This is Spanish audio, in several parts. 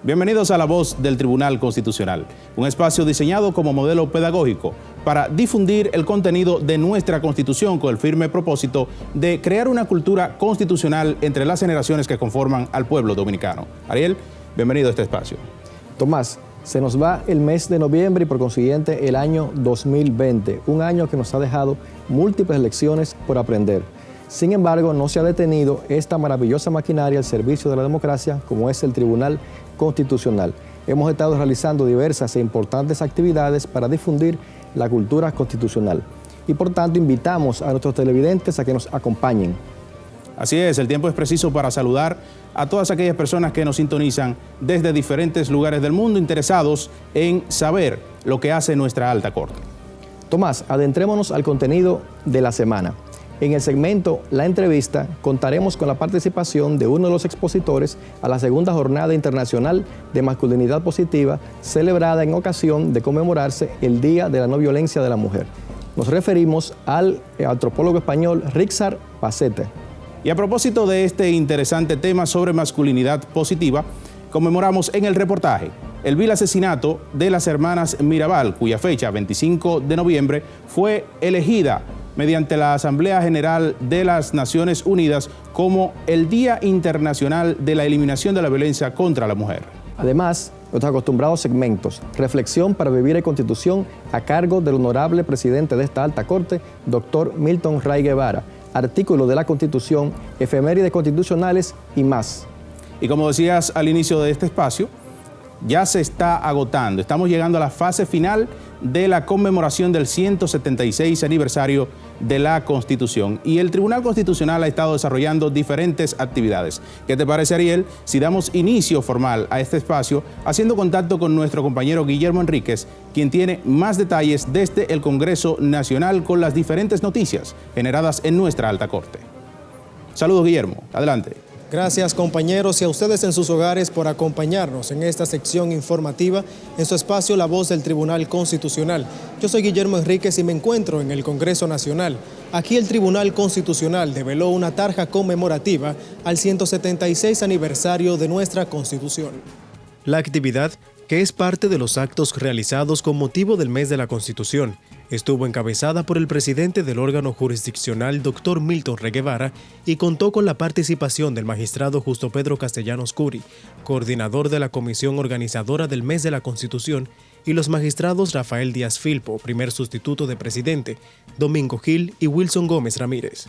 Bienvenidos a La Voz del Tribunal Constitucional, un espacio diseñado como modelo pedagógico para difundir el contenido de nuestra Constitución con el firme propósito de crear una cultura constitucional entre las generaciones que conforman al pueblo dominicano. Ariel, bienvenido a este espacio. Tomás, se nos va el mes de noviembre y por consiguiente el año 2020, un año que nos ha dejado múltiples lecciones por aprender. Sin embargo, no se ha detenido esta maravillosa maquinaria al servicio de la democracia como es el Tribunal Constitucional. Hemos estado realizando diversas e importantes actividades para difundir la cultura constitucional y por tanto invitamos a nuestros televidentes a que nos acompañen. Así es, el tiempo es preciso para saludar a todas aquellas personas que nos sintonizan desde diferentes lugares del mundo interesados en saber lo que hace nuestra Alta Corte. Tomás, adentrémonos al contenido de la semana. En el segmento La Entrevista contaremos con la participación de uno de los expositores a la segunda Jornada Internacional de Masculinidad Positiva celebrada en ocasión de conmemorarse el Día de la No Violencia de la Mujer. Nos referimos al antropólogo español Rixart Pacete. Y a propósito de este interesante tema sobre masculinidad positiva, conmemoramos en el reportaje el vil asesinato de las hermanas Mirabal, cuya fecha, 25 de noviembre, fue elegida mediante la Asamblea General de las Naciones Unidas como el Día Internacional de la Eliminación de la Violencia contra la Mujer. Además, nuestros acostumbrados segmentos, Reflexión para Vivir en Constitución, a cargo del honorable presidente de esta Alta Corte, doctor Milton Ray Guevara, artículo de la Constitución, efemérides constitucionales y más. Y como decías al inicio de este espacio, ya se está agotando. Estamos llegando a la fase final de la conmemoración del 176 aniversario de la Constitución. Y el Tribunal Constitucional ha estado desarrollando diferentes actividades. ¿Qué te parece, Ariel, si damos inicio formal a este espacio haciendo contacto con nuestro compañero Guillermo Enríquez, quien tiene más detalles desde el Congreso Nacional con las diferentes noticias generadas en nuestra Alta Corte? Saludos, Guillermo. Adelante. Gracias, compañeros, y a ustedes en sus hogares por acompañarnos en esta sección informativa en su espacio La Voz del Tribunal Constitucional. Yo soy Guillermo Enríquez y me encuentro en el Congreso Nacional. Aquí el Tribunal Constitucional develó una tarja conmemorativa al 176 aniversario de nuestra Constitución. La actividad, que es parte de los actos realizados con motivo del mes de la Constitución, estuvo encabezada por el presidente del órgano jurisdiccional, doctor Milton Ray Guevara, y contó con la participación del magistrado Justo Pedro Castellanos Curi, coordinador de la comisión organizadora del mes de la Constitución, y los magistrados Rafael Díaz Filpo, primer sustituto de presidente, Domingo Gil y Wilson Gómez Ramírez.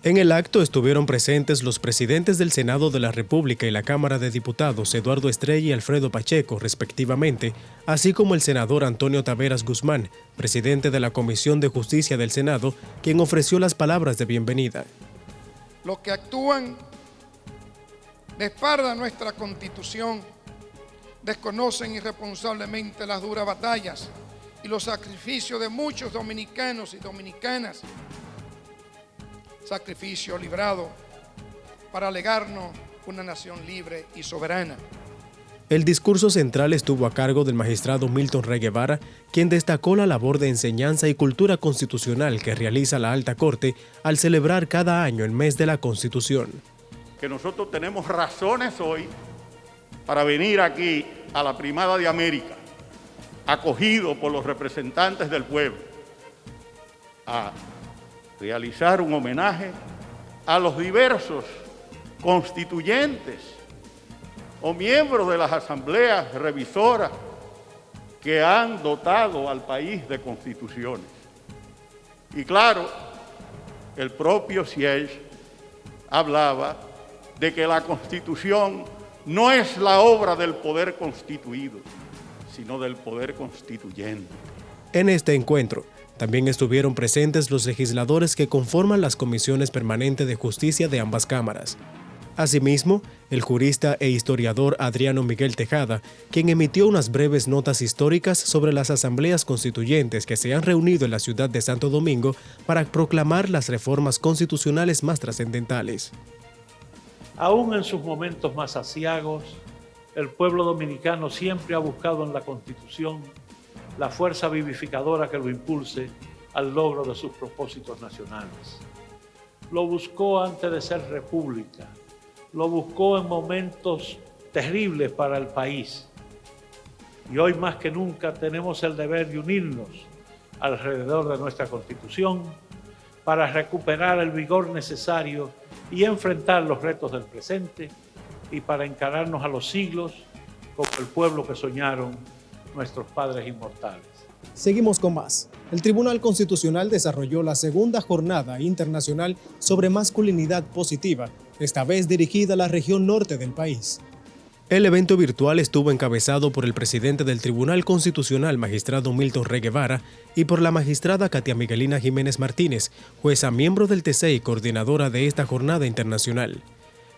En el acto estuvieron presentes los presidentes del Senado de la República y la Cámara de Diputados, Eduardo Estrella y Alfredo Pacheco, respectivamente, así como el senador Antonio Taveras Guzmán, presidente de la Comisión de Justicia del Senado, quien ofreció las palabras de bienvenida. Los que actúan de espalda a nuestra Constitución desconocen irresponsablemente las duras batallas y los sacrificios de muchos dominicanos y dominicanas, sacrificio librado para legarnos una nación libre y soberana. El discurso central estuvo a cargo del magistrado Milton Ray Guevara, quien destacó la labor de enseñanza y cultura constitucional que realiza la Alta Corte al celebrar cada año el mes de la Constitución. Que nosotros tenemos razones hoy para venir aquí a la Primada de América, acogido por los representantes del pueblo, a realizar un homenaje a los diversos constituyentes o miembros de las asambleas revisoras que han dotado al país de constituciones. Y claro, el propio Sieyes hablaba de que la Constitución no es la obra del poder constituido, sino del poder constituyente. En este encuentro, también estuvieron presentes los legisladores que conforman las comisiones permanentes de justicia de ambas cámaras. Asimismo, el jurista e historiador Adriano Miguel Tejada, quien emitió unas breves notas históricas sobre las asambleas constituyentes que se han reunido en la ciudad de Santo Domingo para proclamar las reformas constitucionales más trascendentales. Aún en sus momentos más aciagos, el pueblo dominicano siempre ha buscado en la Constitución la fuerza vivificadora que lo impulse al logro de sus propósitos nacionales. Lo buscó antes de ser república, lo buscó en momentos terribles para el país. Y hoy más que nunca tenemos el deber de unirnos alrededor de nuestra Constitución para recuperar el vigor necesario y enfrentar los retos del presente y para encararnos a los siglos como el pueblo que soñaron nuestros padres inmortales. Seguimos con más. El Tribunal Constitucional desarrolló la segunda jornada internacional sobre masculinidad positiva, esta vez dirigida a la región norte del país. El evento virtual estuvo encabezado por el presidente del Tribunal Constitucional, magistrado Milton Rey Guevara, y por la magistrada Katia Miguelina Jiménez Martínez, jueza miembro del TC y coordinadora de esta jornada internacional.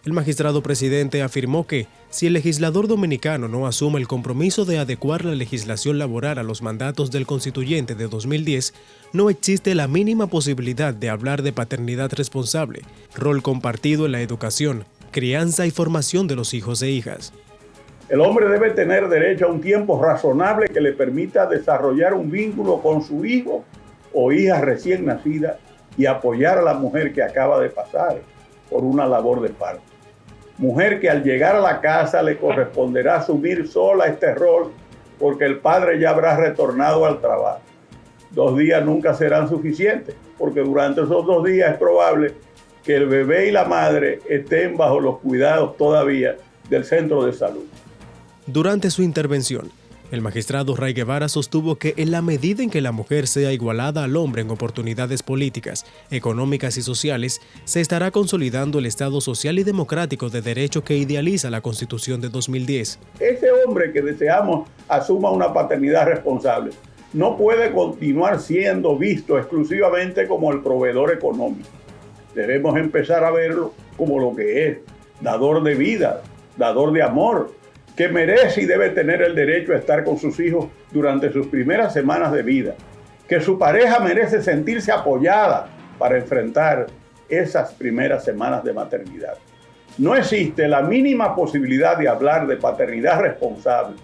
El magistrado presidente afirmó que, si el legislador dominicano no asume el compromiso de adecuar la legislación laboral a los mandatos del Constituyente de 2010, no existe la mínima posibilidad de hablar de paternidad responsable, rol compartido en la educación, crianza y formación de los hijos e hijas. El hombre debe tener derecho a un tiempo razonable que le permita desarrollar un vínculo con su hijo o hija recién nacida y apoyar a la mujer que acaba de pasar por una labor de parto. Mujer que al llegar a la casa le corresponderá asumir sola este rol porque el padre ya habrá retornado al trabajo. 2 días nunca serán suficientes porque durante esos 2 días es probable que el bebé y la madre estén bajo los cuidados todavía del centro de salud. Durante su intervención, el magistrado Rey Guevara sostuvo que en la medida en que la mujer sea igualada al hombre en oportunidades políticas, económicas y sociales, se estará consolidando el Estado social y democrático de derecho que idealiza la Constitución de 2010. Ese hombre que deseamos asuma una paternidad responsable no puede continuar siendo visto exclusivamente como el proveedor económico. Debemos empezar a verlo como lo que es, dador de vida, dador de amor, que merece y debe tener el derecho a estar con sus hijos durante sus primeras semanas de vida, que su pareja merece sentirse apoyada para enfrentar esas primeras semanas de maternidad. No existe la mínima posibilidad de hablar de paternidad responsable,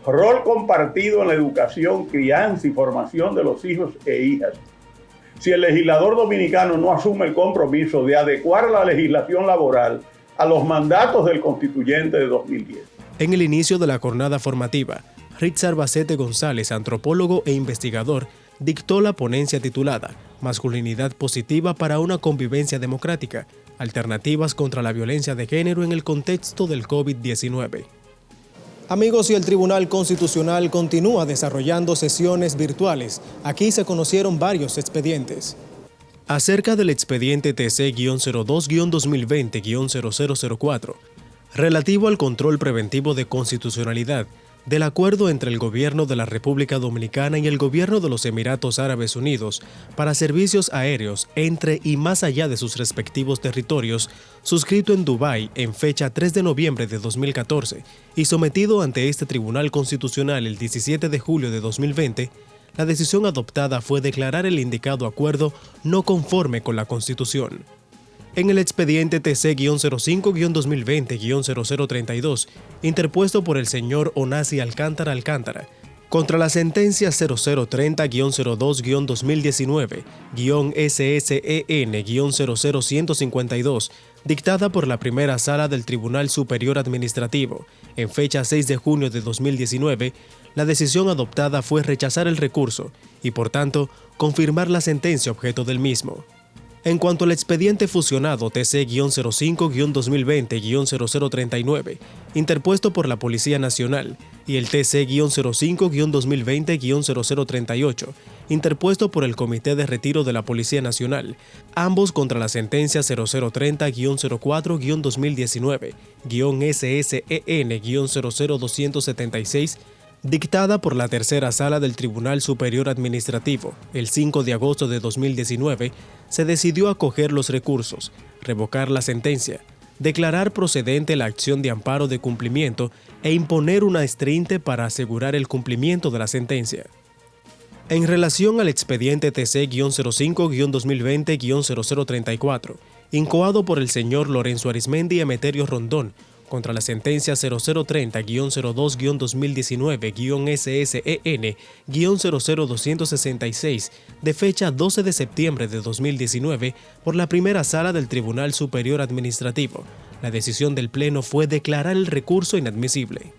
rol compartido en la educación, crianza y formación de los hijos e hijas, si el legislador dominicano no asume el compromiso de adecuar la legislación laboral a los mandatos del Constituyente de 2010. En el inicio de la jornada formativa, Richard Bacete González, antropólogo e investigador, dictó la ponencia titulada Masculinidad positiva para una convivencia democrática, alternativas contra la violencia de género en el contexto del COVID-19. Amigos, y el Tribunal Constitucional continúa desarrollando sesiones virtuales. Aquí se conocieron varios expedientes. Acerca del expediente TC-02-2020-0004, relativo al control preventivo de constitucionalidad del acuerdo entre el Gobierno de la República Dominicana y el Gobierno de los Emiratos Árabes Unidos para servicios aéreos entre y más allá de sus respectivos territorios, suscrito en Dubái en fecha 3 de noviembre de 2014 y sometido ante este Tribunal Constitucional el 17 de julio de 2020, la decisión adoptada fue declarar el indicado acuerdo no conforme con la Constitución. En el expediente TC-05-2020-0032, interpuesto por el señor Onasi Alcántara Alcántara, contra la sentencia 0030-02-2019-SSEN-00152, dictada por la primera sala del Tribunal Superior Administrativo, en fecha 6 de junio de 2019, la decisión adoptada fue rechazar el recurso y, por tanto, confirmar la sentencia objeto del mismo. En cuanto al expediente fusionado TC-05-2020-0039, interpuesto por la Policía Nacional, y el TC-05-2020-0038, interpuesto por el Comité de Retiro de la Policía Nacional, ambos contra la sentencia 0030-04-2019-SSEN-00276, dictada por la tercera sala del Tribunal Superior Administrativo el 5 de agosto de 2019, se decidió acoger los recursos, revocar la sentencia, declarar procedente la acción de amparo de cumplimiento e imponer una estrinte para asegurar el cumplimiento de la sentencia. En relación al expediente TC-05-2020-0034, incoado por el señor Lorenzo Arizmendi y Emeterio Rondón, contra la sentencia 0030-02-2019-SSEN-00266 de fecha 12 de septiembre de 2019 por la primera sala del Tribunal Superior Administrativo. La decisión del Pleno fue declarar el recurso inadmisible.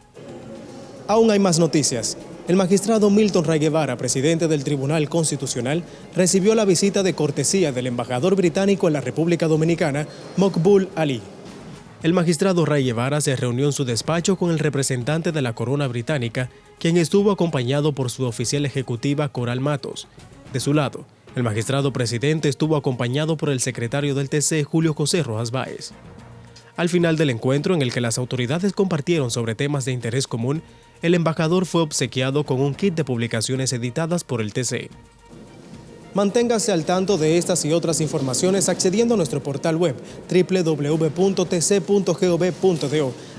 Aún hay más noticias. El magistrado Milton Ray Guevara, presidente del Tribunal Constitucional, recibió la visita de cortesía del embajador británico en la República Dominicana, Mokbul Ali. El magistrado Ray Guevara se reunió en su despacho con el representante de la corona británica, quien estuvo acompañado por su oficial ejecutiva Coral Matos. De su lado, el magistrado presidente estuvo acompañado por el secretario del TC, Julio José Rojas Báez. Al final del encuentro, en el que las autoridades compartieron sobre temas de interés común, el embajador fue obsequiado con un kit de publicaciones editadas por el TC. Manténgase al tanto de estas y otras informaciones accediendo a nuestro portal web www.tc.gov.do.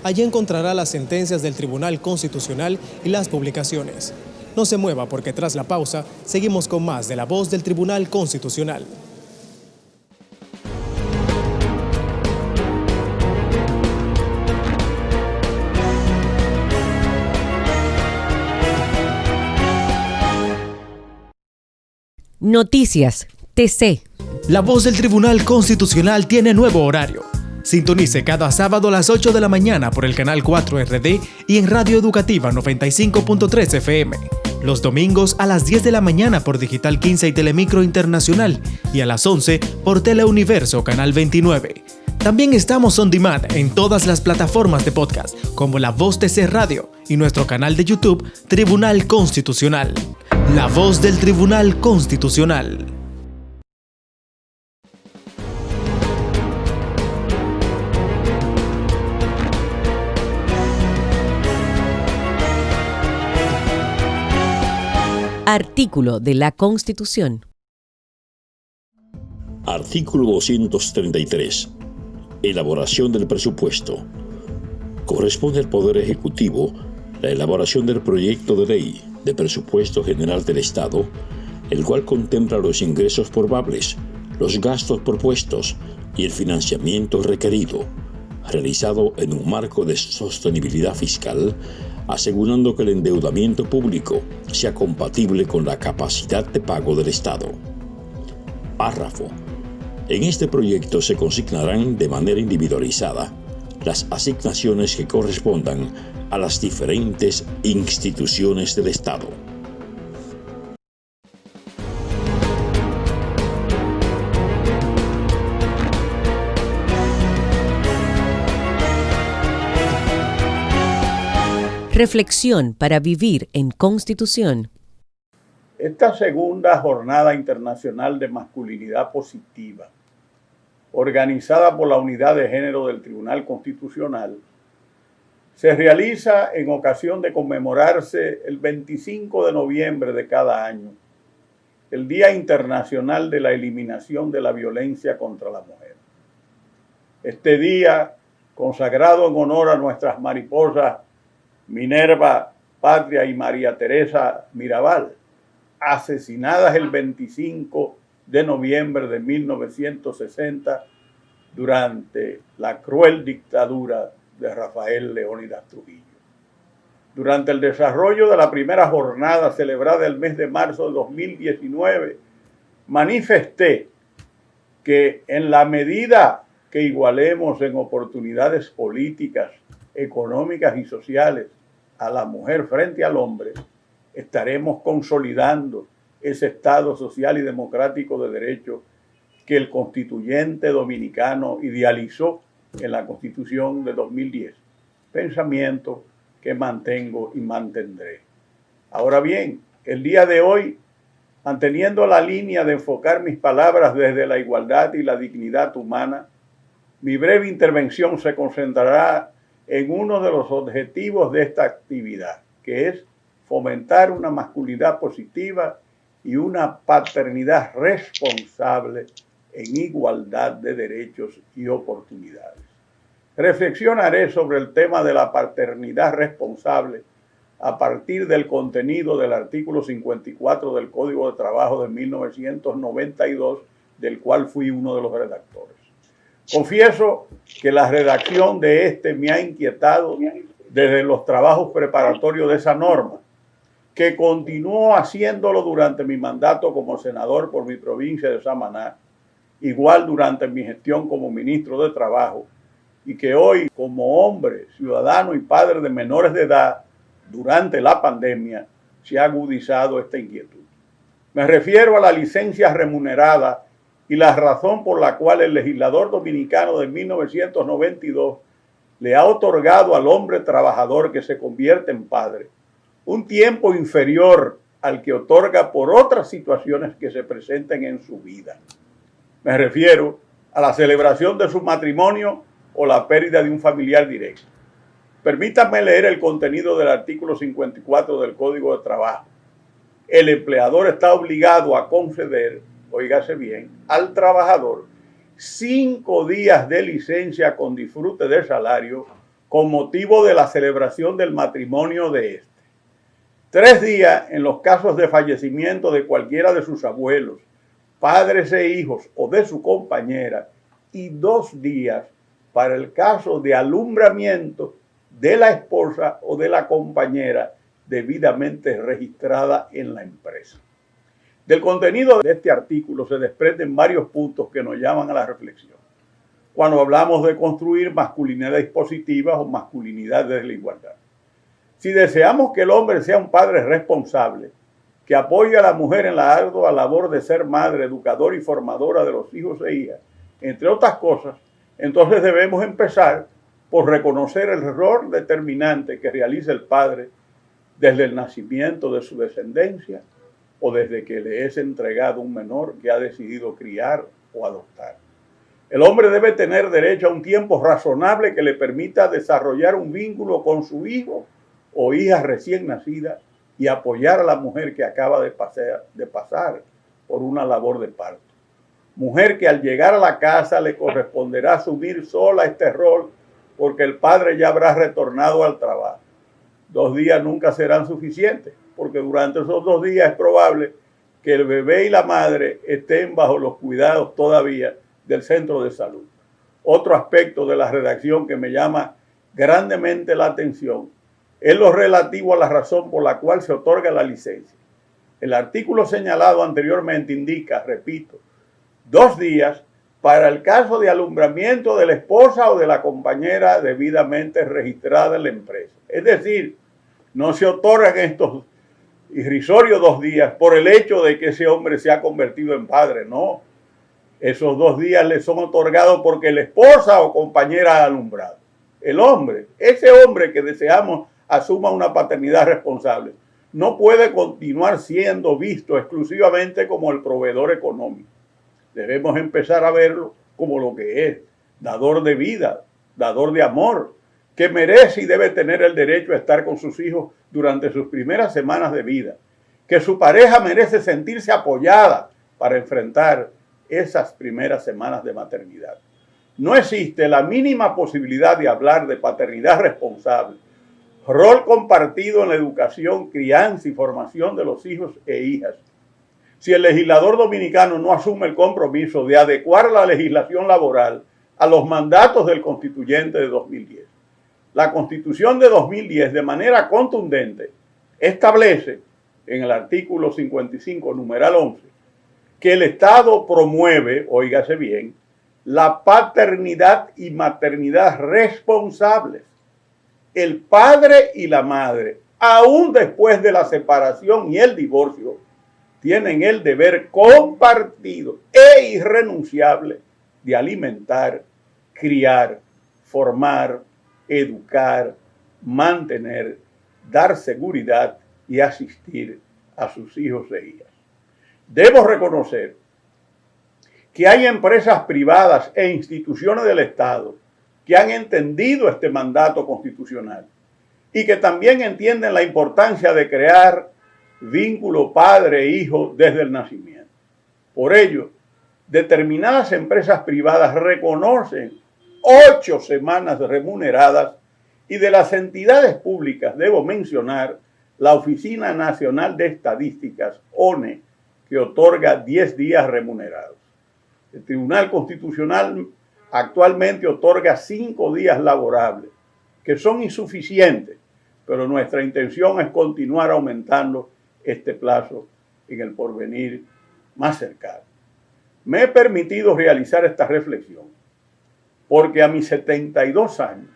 Allí encontrará las sentencias del Tribunal Constitucional y las publicaciones. No se mueva porque tras la pausa seguimos con más de La Voz del Tribunal Constitucional. Noticias TC. La Voz del Tribunal Constitucional tiene nuevo horario. Sintonice cada sábado a las 8 de la mañana por el canal 4 RD y en Radio Educativa 95.3 FM. Los domingos a las 10 de la mañana por Digital 15 y Telemicro Internacional y a las 11 por Teleuniverso Canal 29. También estamos on demand en todas las plataformas de podcast como La Voz TC Radio y nuestro canal de YouTube Tribunal Constitucional. La Voz del Tribunal Constitucional. Artículo de la Constitución. Artículo 233. Elaboración del presupuesto. Corresponde al Poder Ejecutivo la elaboración del proyecto de ley de presupuesto general del Estado, el cual contempla los ingresos probables, los gastos propuestos y el financiamiento requerido, realizado en un marco de sostenibilidad fiscal, asegurando que el endeudamiento público sea compatible con la capacidad de pago del Estado. Párrafo. En este proyecto se consignarán de manera individualizada las asignaciones que correspondan a las diferentes instituciones del Estado. Reflexión para vivir en Constitución. Esta segunda jornada internacional de masculinidad positiva, organizada por la Unidad de Género del Tribunal Constitucional, se realiza en ocasión de conmemorarse el 25 de noviembre de cada año, el Día Internacional de la Eliminación de la Violencia contra la Mujer. Este día, consagrado en honor a nuestras mariposas Minerva, Patria y María Teresa Mirabal, asesinadas el 25 de noviembre de 1960 durante la cruel dictadura de Rafael Leónidas Trujillo. Durante el desarrollo de la primera jornada celebrada el mes de marzo de 2019, manifesté que en la medida que igualemos en oportunidades políticas, económicas y sociales a la mujer frente al hombre, estaremos consolidando ese Estado social y democrático de derecho que el constituyente dominicano idealizó en la Constitución de 2010, pensamiento que mantengo y mantendré. Ahora bien, el día de hoy, manteniendo la línea de enfocar mis palabras desde la igualdad y la dignidad humana, mi breve intervención se concentrará en uno de los objetivos de esta actividad, que es fomentar una masculinidad positiva y una paternidad responsable en igualdad de derechos y oportunidades. reflexionaré sobre el tema de la paternidad responsable a partir del contenido del artículo 54 del Código de Trabajo de 1992, del cual fui uno de los redactores. Confieso que la redacción de este me ha inquietado desde los trabajos preparatorios de esa norma, que continuó haciéndolo durante mi mandato como senador por mi provincia de Samaná, igual durante mi gestión como ministro de Trabajo, y que hoy, como hombre, ciudadano y padre de menores de edad, durante la pandemia, se ha agudizado esta inquietud. Me refiero a la licencia remunerada y la razón por la cual el legislador dominicano de 1992 le ha otorgado al hombre trabajador que se convierte en padre un tiempo inferior al que otorga por otras situaciones que se presenten en su vida. Me refiero a la celebración de su matrimonio o la pérdida de un familiar directo. Permítanme leer el contenido del artículo 54 del Código de Trabajo. El empleador está obligado a conceder, óigase bien, al trabajador 5 días de licencia con disfrute de salario con motivo de la celebración del matrimonio de este. 3 días en los casos de fallecimiento de cualquiera de sus abuelos, padres e hijos o de su compañera, y 2 días para el caso de alumbramiento de la esposa o de la compañera debidamente registrada en la empresa. Del contenido de este artículo se desprenden varios puntos que nos llaman a la reflexión cuando hablamos de construir masculinidades positivas o masculinidad desde la igualdad. Si deseamos que el hombre sea un padre responsable, que apoye a la mujer en la ardua labor de ser madre, educadora y formadora de los hijos e hijas, entre otras cosas, entonces debemos empezar por reconocer el rol determinante que realiza el padre desde el nacimiento de su descendencia o desde que le es entregado un menor que ha decidido criar o adoptar. El hombre debe tener derecho a un tiempo razonable que le permita desarrollar un vínculo con su hijo o hija recién nacida y apoyar a la mujer que acaba de pasar por una labor de parto. Mujer que al llegar a la casa le corresponderá asumir sola este rol porque el padre ya habrá retornado al trabajo. 2 días nunca serán suficientes, porque durante esos 2 días es probable que el bebé y la madre estén bajo los cuidados todavía del centro de salud. Otro aspecto de la redacción que me llama grandemente la atención es lo relativo a la razón por la cual se otorga la licencia. El artículo señalado anteriormente indica, repito, 2 días para el caso de alumbramiento de la esposa o de la compañera debidamente registrada en la empresa. Es decir, no se otorgan estos irrisorios 2 días por el hecho de que ese hombre se ha convertido en padre, no. Esos 2 días le son otorgados porque la esposa o compañera ha alumbrado. El hombre, ese hombre que deseamos asuma una paternidad responsable, no puede continuar siendo visto exclusivamente como el proveedor económico. Debemos empezar a verlo como lo que es, dador de vida, dador de amor, que merece y debe tener el derecho a estar con sus hijos durante sus primeras semanas de vida, que su pareja merece sentirse apoyada para enfrentar esas primeras semanas de maternidad. No existe la mínima posibilidad de hablar de paternidad responsable, rol compartido en la educación, crianza y formación de los hijos e hijas, si el legislador dominicano no asume el compromiso de adecuar la legislación laboral a los mandatos del constituyente de 2010. La Constitución de 2010, de manera contundente, establece en el artículo 55, numeral 11, que el Estado promueve, óigase bien, la paternidad y maternidad responsables. El padre y la madre, aún después de la separación y el divorcio, tienen el deber compartido e irrenunciable de alimentar, criar, formar, educar, mantener, dar seguridad y asistir a sus hijos e hijas. Debo reconocer que hay empresas privadas e instituciones del Estado que han entendido este mandato constitucional y que también entienden la importancia de crear vínculo padre-hijo desde el nacimiento. Por ello, determinadas empresas privadas reconocen 8 semanas remuneradas, y de las entidades públicas debo mencionar la Oficina Nacional de Estadísticas, ONE, que otorga 10 días remunerados. El Tribunal Constitucional actualmente otorga 5 días laborables, que son insuficientes, pero nuestra intención es continuar aumentando este plazo en el porvenir más cercano. Me he permitido realizar esta reflexión porque a mis 72 años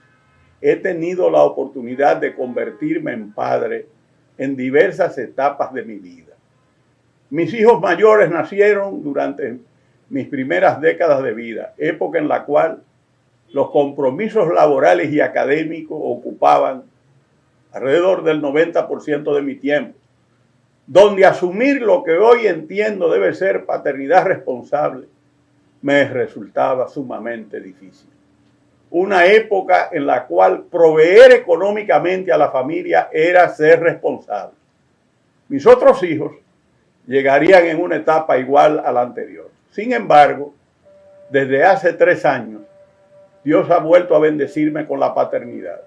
he tenido la oportunidad de convertirme en padre en diversas etapas de mi vida. Mis hijos mayores nacieron durante mis primeras décadas de vida, época en la cual los compromisos laborales y académicos ocupaban alrededor del 90% de mi tiempo, donde asumir lo que hoy entiendo debe ser paternidad responsable me resultaba sumamente difícil. Una época en la cual proveer económicamente a la familia era ser responsable. Mis otros hijos llegarían en una etapa igual a la anterior. Sin embargo, desde hace 3 años, Dios ha vuelto a bendecirme con la paternidad.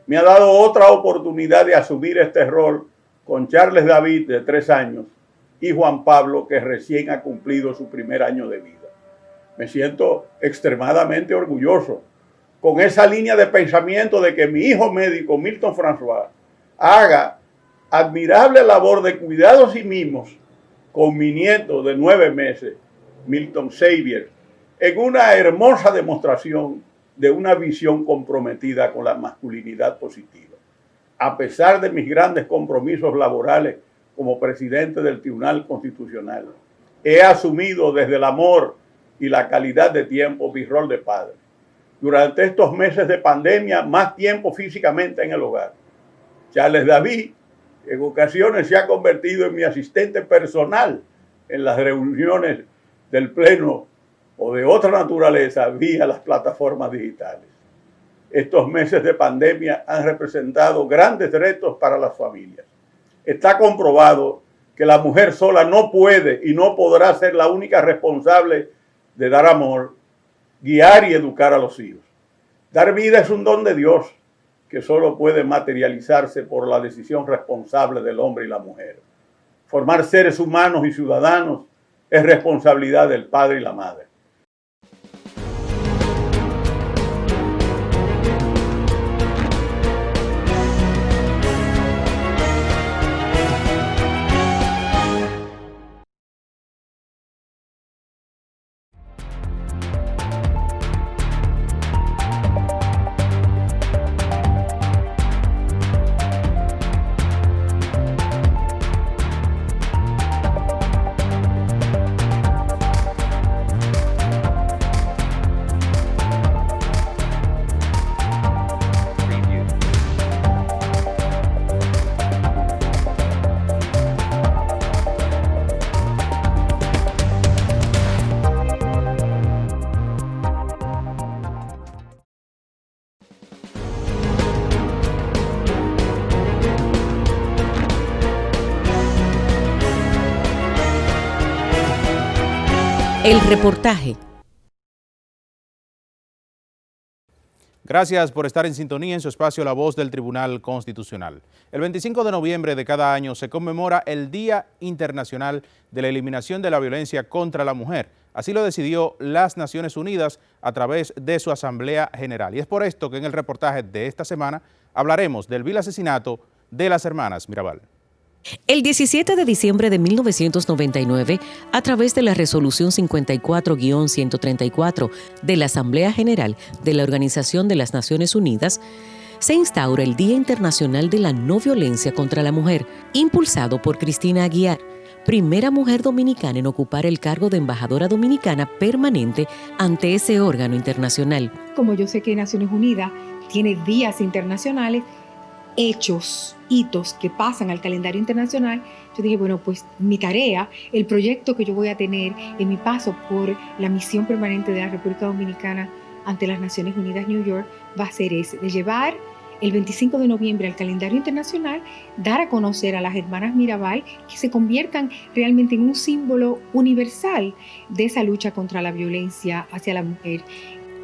Me ha dado otra oportunidad de asumir este rol con Charles David, de 3 años, y Juan Pablo, que recién ha cumplido su primer año de vida. Me siento extremadamente orgulloso con esa línea de pensamiento de que mi hijo médico, Milton François, haga admirable labor de cuidados y mimos con mi nieto de 9 meses, Milton Xavier, en una hermosa demostración de una visión comprometida con la masculinidad positiva. A pesar de mis grandes compromisos laborales como presidente del Tribunal Constitucional, he asumido desde el amor y la calidad de tiempo mi rol de padre. Durante estos meses de pandemia, más tiempo físicamente en el hogar. Charles David, en ocasiones, se ha convertido en mi asistente personal en las reuniones del Pleno o de otra naturaleza vía las plataformas digitales. Estos meses de pandemia han representado grandes retos para las familias. Está comprobado que la mujer sola no puede y no podrá ser la única responsable de dar amor, guiar y educar a los hijos. Dar vida es un don de Dios que solo puede materializarse por la decisión responsable del hombre y la mujer. Formar seres humanos y ciudadanos es responsabilidad del padre y la madre. El reportaje. Gracias por estar en sintonía en su espacio La Voz del Tribunal Constitucional. El 25 de noviembre de cada año se conmemora el Día Internacional de la Eliminación de la Violencia contra la Mujer. Así lo decidió las Naciones Unidas a través de su Asamblea General. Y es por esto que en el reportaje de esta semana hablaremos del vil asesinato de las hermanas Mirabal. El 17 de diciembre de 1999, a través de la Resolución 54-134 de la Asamblea General de la Organización de las Naciones Unidas, se instaura el Día Internacional de la No Violencia contra la Mujer, impulsado por Cristina Aguiar, primera mujer dominicana en ocupar el cargo de embajadora dominicana permanente ante ese órgano internacional. Como yo sé que Naciones Unidas tiene días internacionales, hitos que pasan al calendario internacional, yo dije, bueno, pues mi tarea, el proyecto que yo voy a tener en mi paso por la misión permanente de la República Dominicana ante las Naciones Unidas New York va a ser ese, de llevar el 25 de noviembre al calendario internacional, dar a conocer a las hermanas Mirabal que se conviertan realmente en un símbolo universal de esa lucha contra la violencia hacia la mujer.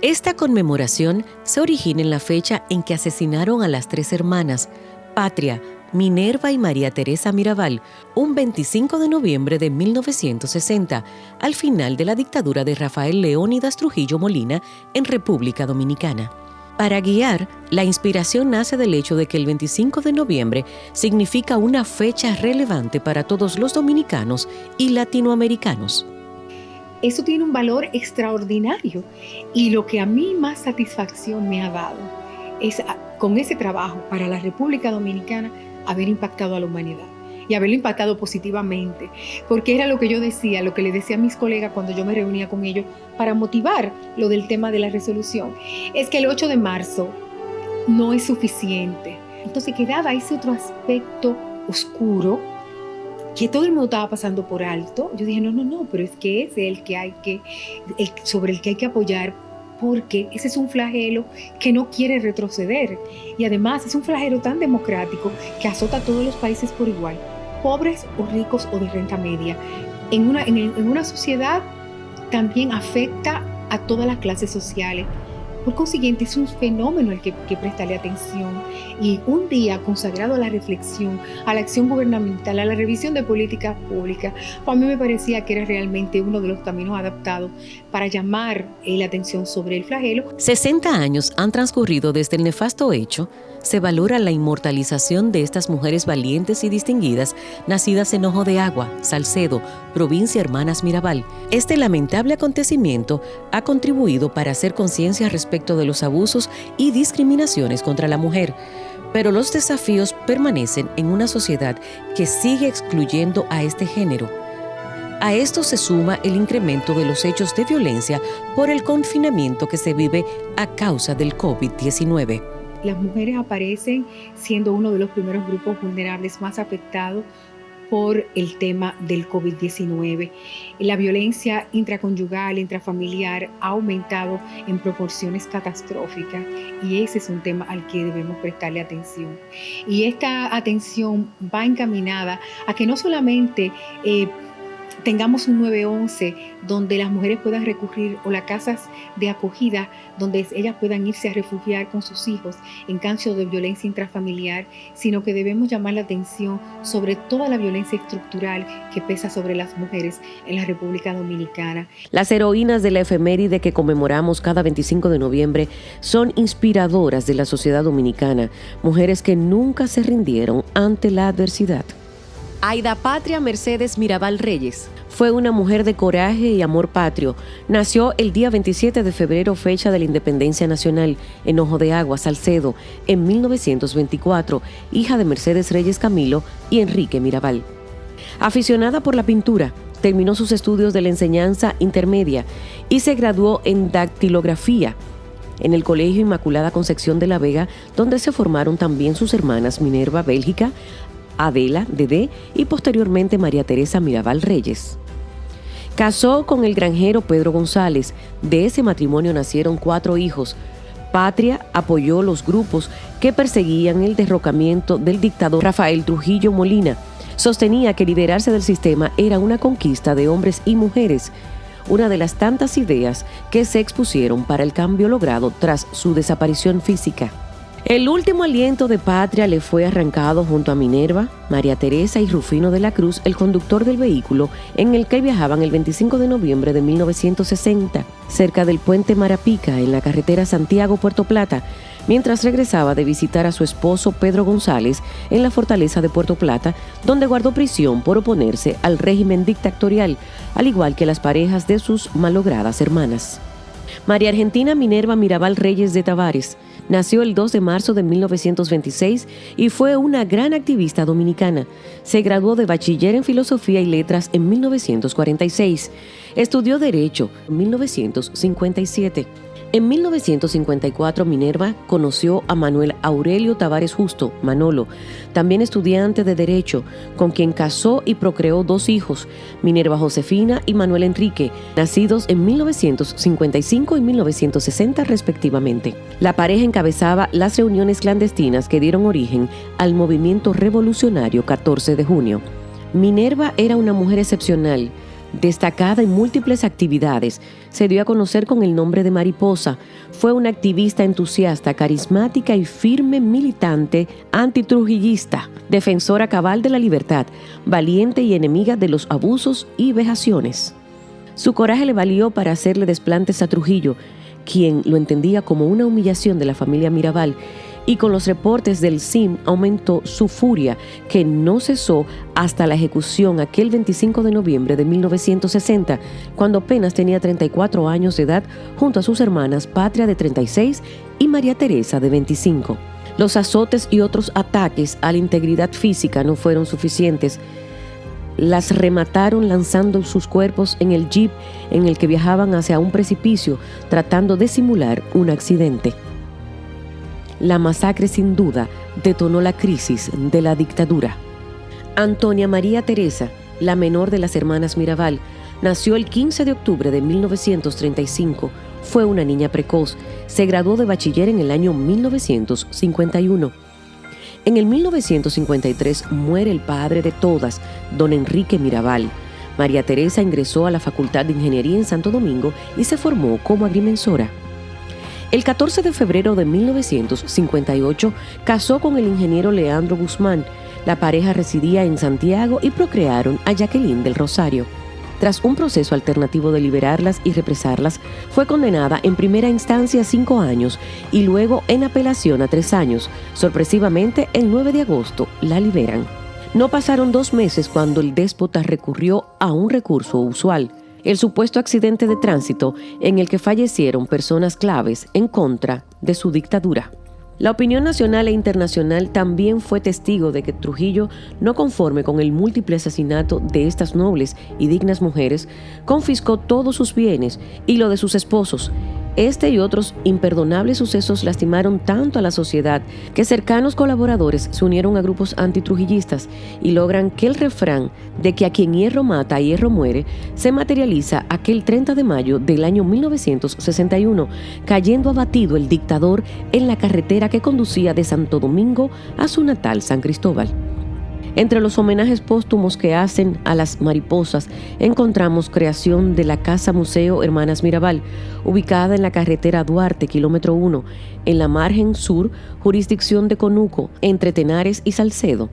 Esta conmemoración se origina en la fecha en que asesinaron a las 3 hermanas, Patria, Minerva y María Teresa Mirabal, un 25 de noviembre de 1960, al final de la dictadura de Rafael Leónidas Trujillo Molina en República Dominicana. Para Aguiar, la inspiración nace del hecho de que el 25 de noviembre significa una fecha relevante para todos los dominicanos y latinoamericanos. Eso tiene un valor extraordinario y lo que a mí más satisfacción me ha dado es con ese trabajo para la República Dominicana haber impactado a la humanidad y haberlo impactado positivamente, porque era lo que yo decía, lo que le decía a mis colegas cuando yo me reunía con ellos para motivar lo del tema de la resolución, es que el 8 de marzo no es suficiente. Entonces quedaba ese otro aspecto oscuro que todo el mundo estaba pasando por alto. Yo dije, no, pero es que es sobre el que hay que apoyar, porque ese es un flagelo que no quiere retroceder. Y además es un flagelo tan democrático que azota a todos los países por igual, pobres o ricos o de renta media. En una sociedad también afecta a todas las clases sociales. Por consiguiente, es un fenómeno al que prestarle atención. Y un día consagrado a la reflexión, a la acción gubernamental, a la revisión de políticas públicas, a mí me parecía que era realmente uno de los caminos adaptados para llamar la atención sobre el flagelo. 60 años han transcurrido desde el nefasto hecho. Se valora la inmortalización de estas mujeres valientes y distinguidas, nacidas en Ojo de Agua, Salcedo, provincia Hermanas Mirabal. Este lamentable acontecimiento ha contribuido para hacer conciencia respecto de los abusos y discriminaciones contra la mujer. Pero los desafíos permanecen en una sociedad que sigue excluyendo a este género. A esto se suma el incremento de los hechos de violencia por el confinamiento que se vive a causa del COVID-19. Las mujeres aparecen siendo uno de los primeros grupos vulnerables más afectados por el tema del COVID-19. La violencia intraconyugal, intrafamiliar ha aumentado en proporciones catastróficas y ese es un tema al que debemos prestarle atención. Y esta atención va encaminada a que no solamente tengamos un 911 donde las mujeres puedan recurrir o las casas de acogida donde ellas puedan irse a refugiar con sus hijos en caso de violencia intrafamiliar, sino que debemos llamar la atención sobre toda la violencia estructural que pesa sobre las mujeres en la República Dominicana. Las heroínas de la efeméride que conmemoramos cada 25 de noviembre son inspiradoras de la sociedad dominicana, mujeres que nunca se rindieron ante la adversidad. Aida Patria Mercedes Mirabal Reyes fue una mujer de coraje y amor patrio. Nació el día 27 de febrero, fecha de la Independencia Nacional, en Ojo de Agua, Salcedo, en 1924, hija de Mercedes Reyes Camilo y Enrique Mirabal. Aficionada por la pintura, terminó sus estudios de la enseñanza intermedia y se graduó en dactilografía en el Colegio Inmaculada Concepción de la Vega, donde se formaron también sus hermanas Minerva Bélgica, Adela, Dedé y posteriormente María Teresa Mirabal Reyes. Casó con el granjero Pedro González. De ese matrimonio nacieron 4 hijos. Patria apoyó los grupos que perseguían el derrocamiento del dictador Rafael Trujillo Molina. Sostenía que liberarse del sistema era una conquista de hombres y mujeres, una de las tantas ideas que se expusieron para el cambio logrado tras su desaparición física. El último aliento de Patria le fue arrancado junto a Minerva, María Teresa y Rufino de la Cruz, el conductor del vehículo en el que viajaban el 25 de noviembre de 1960, cerca del puente Marapica, en la carretera Santiago-Puerto Plata, mientras regresaba de visitar a su esposo Pedro González en la fortaleza de Puerto Plata, donde guardó prisión por oponerse al régimen dictatorial, al igual que las parejas de sus malogradas hermanas. María Argentina Minerva Mirabal Reyes de Tavares nació el 2 de marzo de 1926 y fue una gran activista dominicana. Se graduó de bachiller en Filosofía y Letras en 1946. Estudió Derecho en 1957. En 1954, Minerva conoció a Manuel Aurelio Tavares Justo, Manolo, también estudiante de Derecho, con quien casó y procreó 2 hijos, Minerva Josefina y Manuel Enrique, nacidos en 1955 y 1960 respectivamente. La pareja encabezaba las reuniones clandestinas que dieron origen al movimiento revolucionario 14 de junio. Minerva era una mujer excepcional, Destacada en múltiples actividades, se dio a conocer con el nombre de Mariposa. Fue una activista entusiasta, carismática y firme militante antitrujillista, defensora cabal de la libertad, valiente y enemiga de los abusos y vejaciones. Su coraje le valió para hacerle desplantes a Trujillo, quien lo entendía como una humillación de la familia Mirabal, y con los reportes del CIM aumentó su furia, que no cesó hasta la ejecución aquel 25 de noviembre de 1960, cuando apenas tenía 34 años de edad, junto a sus hermanas Patria de 36 y María Teresa de 25. Los azotes y otros ataques a la integridad física no fueron suficientes. Las remataron lanzando sus cuerpos en el jeep en el que viajaban hacia un precipicio, tratando de simular un accidente. La masacre sin duda detonó la crisis de la dictadura. Antonia María Teresa, la menor de las hermanas Mirabal, nació el 15 de octubre de 1935. Fue una niña precoz. Se graduó de bachiller en el año 1951. En el 1953 muere el padre de todas, don Enrique Mirabal. María Teresa ingresó a la Facultad de Ingeniería en Santo Domingo y se formó como agrimensora. El 14 de febrero de 1958 casó con el ingeniero Leandro Guzmán. La pareja residía en Santiago y procrearon a Jacqueline del Rosario. Tras un proceso alternativo de liberarlas y represarlas, fue condenada en primera instancia a 5 años y luego en apelación a 3 años. Sorpresivamente, el 9 de agosto la liberan. No pasaron 2 meses cuando el déspota recurrió a un recurso usual: el supuesto accidente de tránsito en el que fallecieron personas claves en contra de su dictadura. La opinión nacional e internacional también fue testigo de que Trujillo, no conforme con el múltiple asesinato de estas nobles y dignas mujeres, confiscó todos sus bienes y lo de sus esposos. Este y otros imperdonables sucesos lastimaron tanto a la sociedad que cercanos colaboradores se unieron a grupos antitrujillistas y logran que el refrán de que a quien hierro mata, hierro muere, se materializa aquel 30 de mayo del año 1961, cayendo abatido el dictador en la carretera que conducía de Santo Domingo a su natal San Cristóbal. Entre los homenajes póstumos que hacen a las mariposas encontramos creación de la Casa Museo Hermanas Mirabal, ubicada en la carretera Duarte, kilómetro 1, en la margen sur, jurisdicción de Conuco, entre Tenares y Salcedo.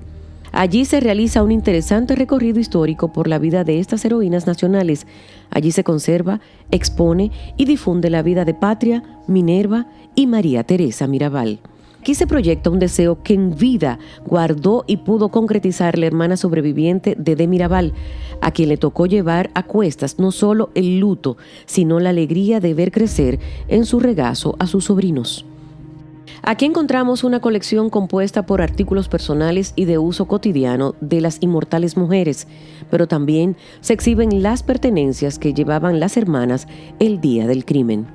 Allí se realiza un interesante recorrido histórico por la vida de estas heroínas nacionales. Allí se conserva, expone y difunde la vida de Patria, Minerva y María Teresa Mirabal. Aquí se proyecta un deseo que en vida guardó y pudo concretizar la hermana sobreviviente de Mirabal, a quien le tocó llevar a cuestas no solo el luto, sino la alegría de ver crecer en su regazo a sus sobrinos. Aquí encontramos una colección compuesta por artículos personales y de uso cotidiano de las inmortales mujeres, pero también se exhiben las pertenencias que llevaban las hermanas el día del crimen.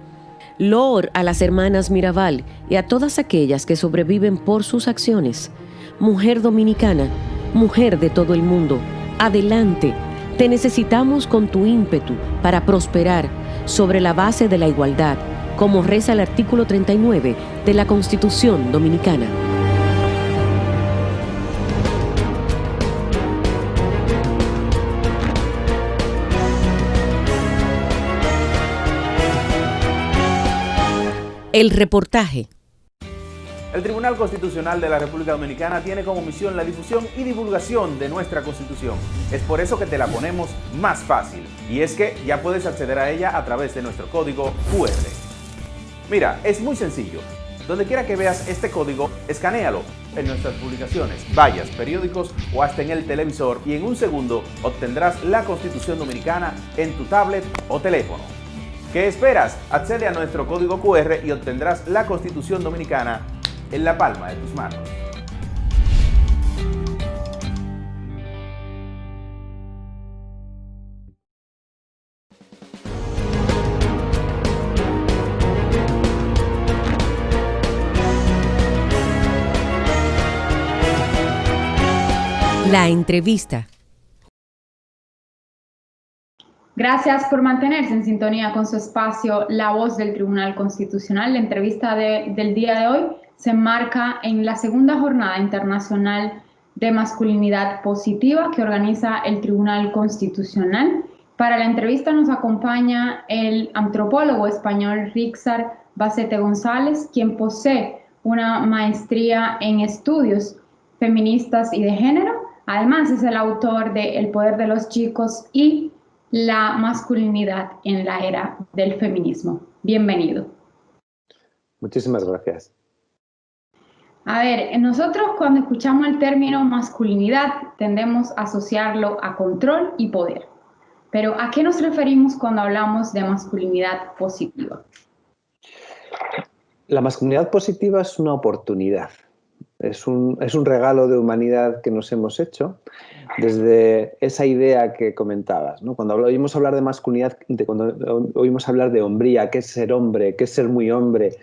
Loor a las hermanas Mirabal y a todas aquellas que sobreviven por sus acciones. Mujer dominicana, mujer de todo el mundo, adelante, te necesitamos con tu ímpetu para prosperar sobre la base de la igualdad, como reza el artículo 39 de la Constitución Dominicana. El reportaje. El Tribunal Constitucional de la República Dominicana tiene como misión la difusión y divulgación de nuestra Constitución. Es por eso que te la ponemos más fácil. Y es que ya puedes acceder a ella a través de nuestro código QR. Mira, es muy sencillo. Donde quiera que veas este código, escanéalo en nuestras publicaciones, vallas, periódicos o hasta en el televisor y en un segundo obtendrás la Constitución Dominicana en tu tablet o teléfono. ¿Qué esperas? Accede a nuestro código QR y obtendrás la Constitución Dominicana en la palma de tus manos. La entrevista. Gracias por mantenerse en sintonía con su espacio La Voz del Tribunal Constitucional. La entrevista del día de hoy se enmarca en la segunda jornada internacional de masculinidad positiva que organiza el Tribunal Constitucional. Para la entrevista nos acompaña el antropólogo español Ríxar Bacete González, quien posee una maestría en estudios feministas y de género. Además, es el autor de El poder de los chicos y la masculinidad en la era del feminismo. Bienvenido. Muchísimas gracias. A ver, nosotros cuando escuchamos el término masculinidad tendemos a asociarlo a control y poder. Pero ¿a qué nos referimos cuando hablamos de masculinidad positiva? La masculinidad positiva es una oportunidad. Es un regalo de humanidad que nos hemos hecho desde esa idea que comentabas, ¿no? Cuando oímos hablar de masculinidad, cuando oímos hablar de hombría, qué es ser hombre, qué es ser muy hombre,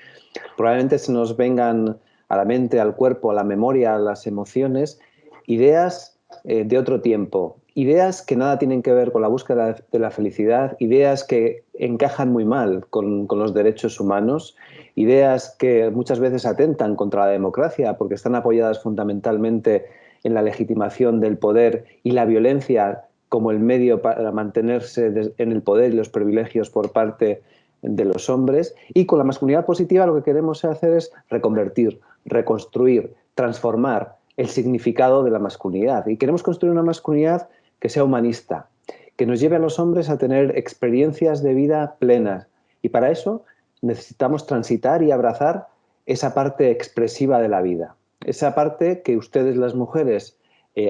probablemente se nos vengan a la mente, al cuerpo, a la memoria, a las emociones, ideas de otro tiempo, ideas que nada tienen que ver con la búsqueda de la felicidad, ideas que encajan muy mal con los derechos humanos, ideas que muchas veces atentan contra la democracia porque están apoyadas fundamentalmente en la legitimación del poder y la violencia como el medio para mantenerse en el poder y los privilegios por parte de los hombres. Y con la masculinidad positiva lo que queremos hacer es reconvertir, reconstruir, transformar el significado de la masculinidad. Y queremos construir una masculinidad que sea humanista, que nos lleve a los hombres a tener experiencias de vida plenas. Y para eso necesitamos transitar y abrazar esa parte expresiva de la vida, esa parte que ustedes las mujeres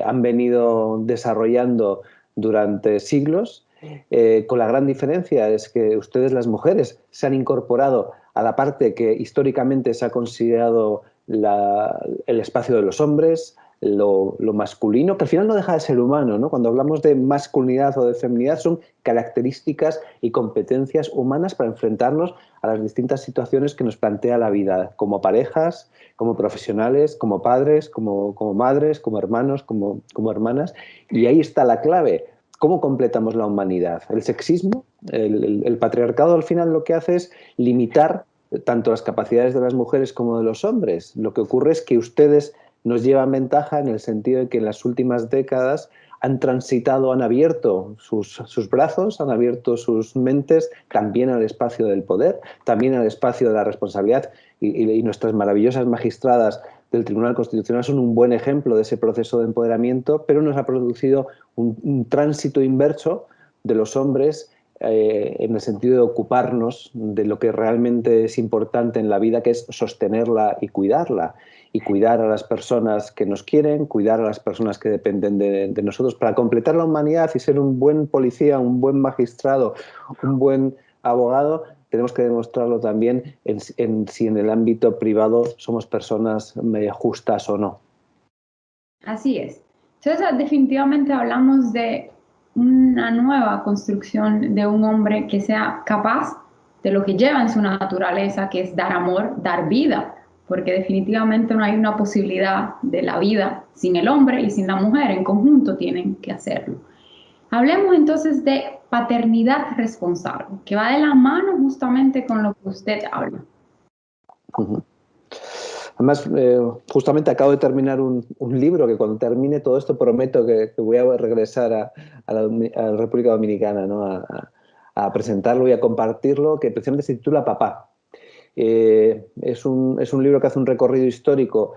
han venido desarrollando durante siglos, con la gran diferencia es que ustedes las mujeres se han incorporado a la parte que históricamente se ha considerado el espacio de los hombres, lo masculino, que al final no deja de ser humano, ¿no? Cuando hablamos de masculinidad o de feminidad son características y competencias humanas para enfrentarnos a las distintas situaciones que nos plantea la vida, como parejas, como profesionales, como padres, como madres, como hermanos, como hermanas. Y ahí está la clave. ¿Cómo completamos la humanidad? El sexismo, el patriarcado al final lo que hace es limitar tanto las capacidades de las mujeres como de los hombres. Lo que ocurre es que ustedes nos llevan ventaja en el sentido de que en las últimas décadas han transitado, han abierto sus brazos, han abierto sus mentes también al espacio del poder, también al espacio de la responsabilidad y nuestras maravillosas magistradas del Tribunal Constitucional son un buen ejemplo de ese proceso de empoderamiento, pero nos ha producido un tránsito inverso de los hombres en el sentido de ocuparnos de lo que realmente es importante en la vida, que es sostenerla y cuidar a las personas que nos quieren, cuidar a las personas que dependen de nosotros, para completar la humanidad y ser un buen policía, un buen magistrado, un buen abogado. Tenemos que demostrarlo también si en el ámbito privado somos personas justas o no. Así es. Entonces, definitivamente hablamos de una nueva construcción de un hombre que sea capaz de lo que lleva en su naturaleza, que es dar amor, dar vida, porque definitivamente no hay una posibilidad de la vida sin el hombre y sin la mujer, en conjunto tienen que hacerlo. Hablemos entonces de paternidad responsable, que va de la mano justamente con lo que usted habla. Además, justamente acabo de terminar un libro que cuando termine todo esto prometo que voy a regresar a la República Dominicana, ¿no? a presentarlo y a compartirlo, que precisamente se titula Papá. Es un libro que hace un recorrido histórico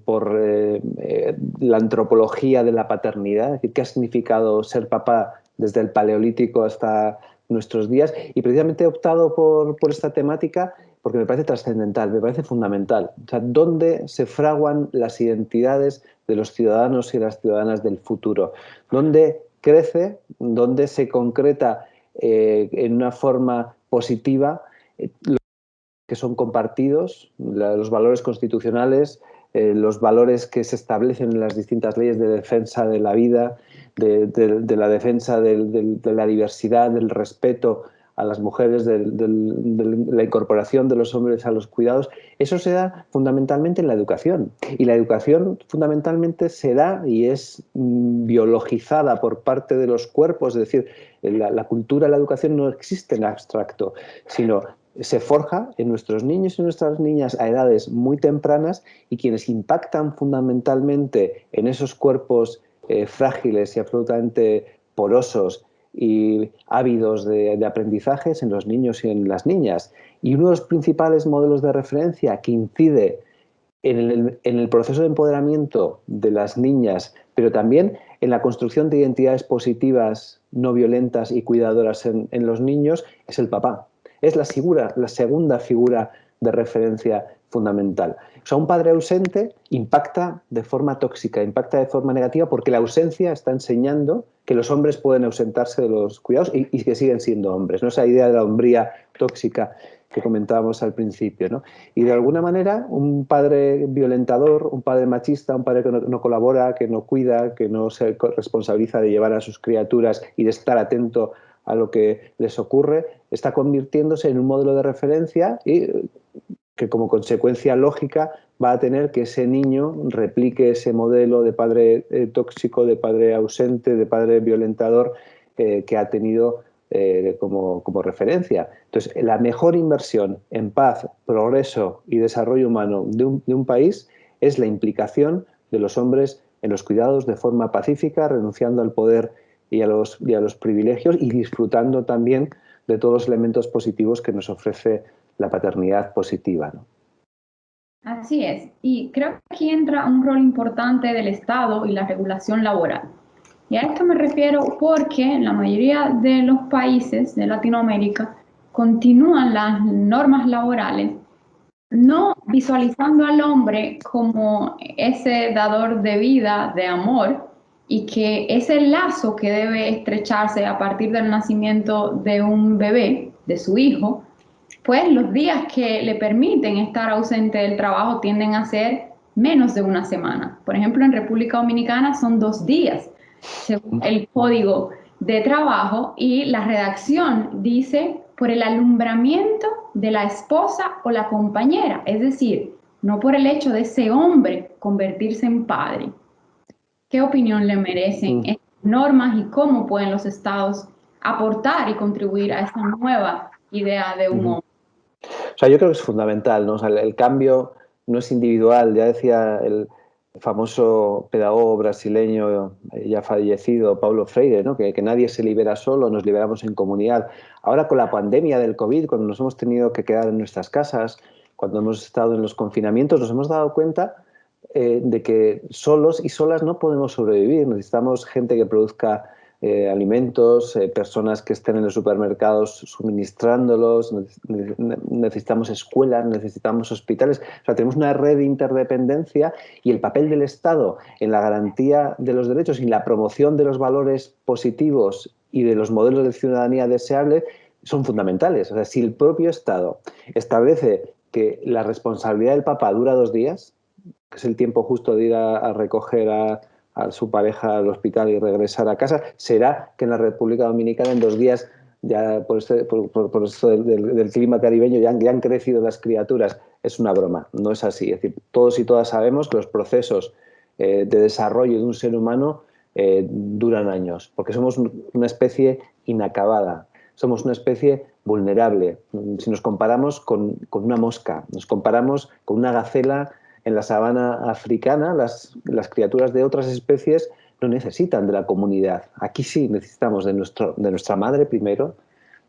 por la antropología de la paternidad, es decir, qué ha significado ser papá desde el Paleolítico hasta nuestros días, y precisamente he optado por esta temática porque me parece trascendental, me parece fundamental. O sea, ¿dónde se fraguan las identidades de los ciudadanos y las ciudadanas del futuro? ¿Dónde crece, dónde se concreta en una forma positiva que son compartidos, los valores constitucionales, los valores que se establecen en las distintas leyes de defensa de la vida, de la defensa de la diversidad, del respeto a las mujeres, de la incorporación de los hombres a los cuidados? Eso se da fundamentalmente en la educación. Y la educación fundamentalmente se da y es biologizada por parte de los cuerpos, es decir, la cultura, la educación no existe en abstracto, sino se forja en nuestros niños y nuestras niñas a edades muy tempranas, y quienes impactan fundamentalmente en esos cuerpos frágiles y absolutamente porosos y ávidos de aprendizajes en los niños y en las niñas. Y uno de los principales modelos de referencia que incide en el proceso de empoderamiento de las niñas, pero también en la construcción de identidades positivas, no violentas y cuidadoras en los niños, es el papá. Es la segunda figura de referencia fundamental. O sea, un padre ausente impacta de forma tóxica, impacta de forma negativa, porque la ausencia está enseñando que los hombres pueden ausentarse de los cuidados y que siguen siendo hombres, ¿no? Esa idea de la hombría tóxica que comentábamos al principio, ¿no? Y de alguna manera un padre violentador, un padre machista, un padre que no colabora, que no cuida, que no se responsabiliza de llevar a sus criaturas y de estar atento a lo que les ocurre, está convirtiéndose en un modelo de referencia y que como consecuencia lógica va a tener que ese niño replique ese modelo de padre tóxico, de padre ausente, de padre violentador que ha tenido como referencia. Entonces, la mejor inversión en paz, progreso y desarrollo humano de un país es la implicación de los hombres en los cuidados de forma pacífica, renunciando al poder y a los privilegios y disfrutando también de todos los elementos positivos que nos ofrece la paternidad positiva, ¿no? Así es, y creo que aquí entra un rol importante del Estado y la regulación laboral. Y a esto me refiero porque en la mayoría de los países de Latinoamérica continúan las normas laborales no visualizando al hombre como ese dador de vida, de amor, y que ese lazo que debe estrecharse a partir del nacimiento de un bebé, de su hijo, pues los días que le permiten estar ausente del trabajo tienden a ser menos de una semana. Por ejemplo, en República Dominicana son 2 días, según el Código de Trabajo, y la redacción dice por el alumbramiento de la esposa o la compañera, es decir, no por el hecho de ese hombre convertirse en padre. ¿Qué opinión le merecen estas normas y cómo pueden los estados aportar y contribuir a esta nueva idea de un hombre? O sea, yo creo que es fundamental, ¿no? O sea, el cambio no es individual. Ya decía el famoso pedagogo brasileño ya fallecido, Paulo Freire, ¿no? Que nadie se libera solo, nos liberamos en comunidad. Ahora con la pandemia del COVID, cuando nos hemos tenido que quedar en nuestras casas, cuando hemos estado en los confinamientos, nos hemos dado cuenta de que solos y solas no podemos sobrevivir. Necesitamos gente que produzca alimentos, personas que estén en los supermercados suministrándolos, necesitamos escuelas, necesitamos hospitales. O sea, tenemos una red de interdependencia y el papel del Estado en la garantía de los derechos y la promoción de los valores positivos y de los modelos de ciudadanía deseable son fundamentales. O sea, si el propio Estado establece que la responsabilidad del papá dura 2 días, que es el tiempo justo de ir a recoger a su pareja al hospital y regresar a casa, será que en la República Dominicana en 2 días, ya por esto del clima caribeño, ya han crecido las criaturas. Es una broma, no es así. Es decir, todos y todas sabemos que los procesos de desarrollo de un ser humano duran años, porque somos una especie inacabada, somos una especie vulnerable. Si nos comparamos con una mosca, nos comparamos con una gacela en la sabana africana, las criaturas de otras especies no necesitan de la comunidad. Aquí sí necesitamos de nuestra madre primero,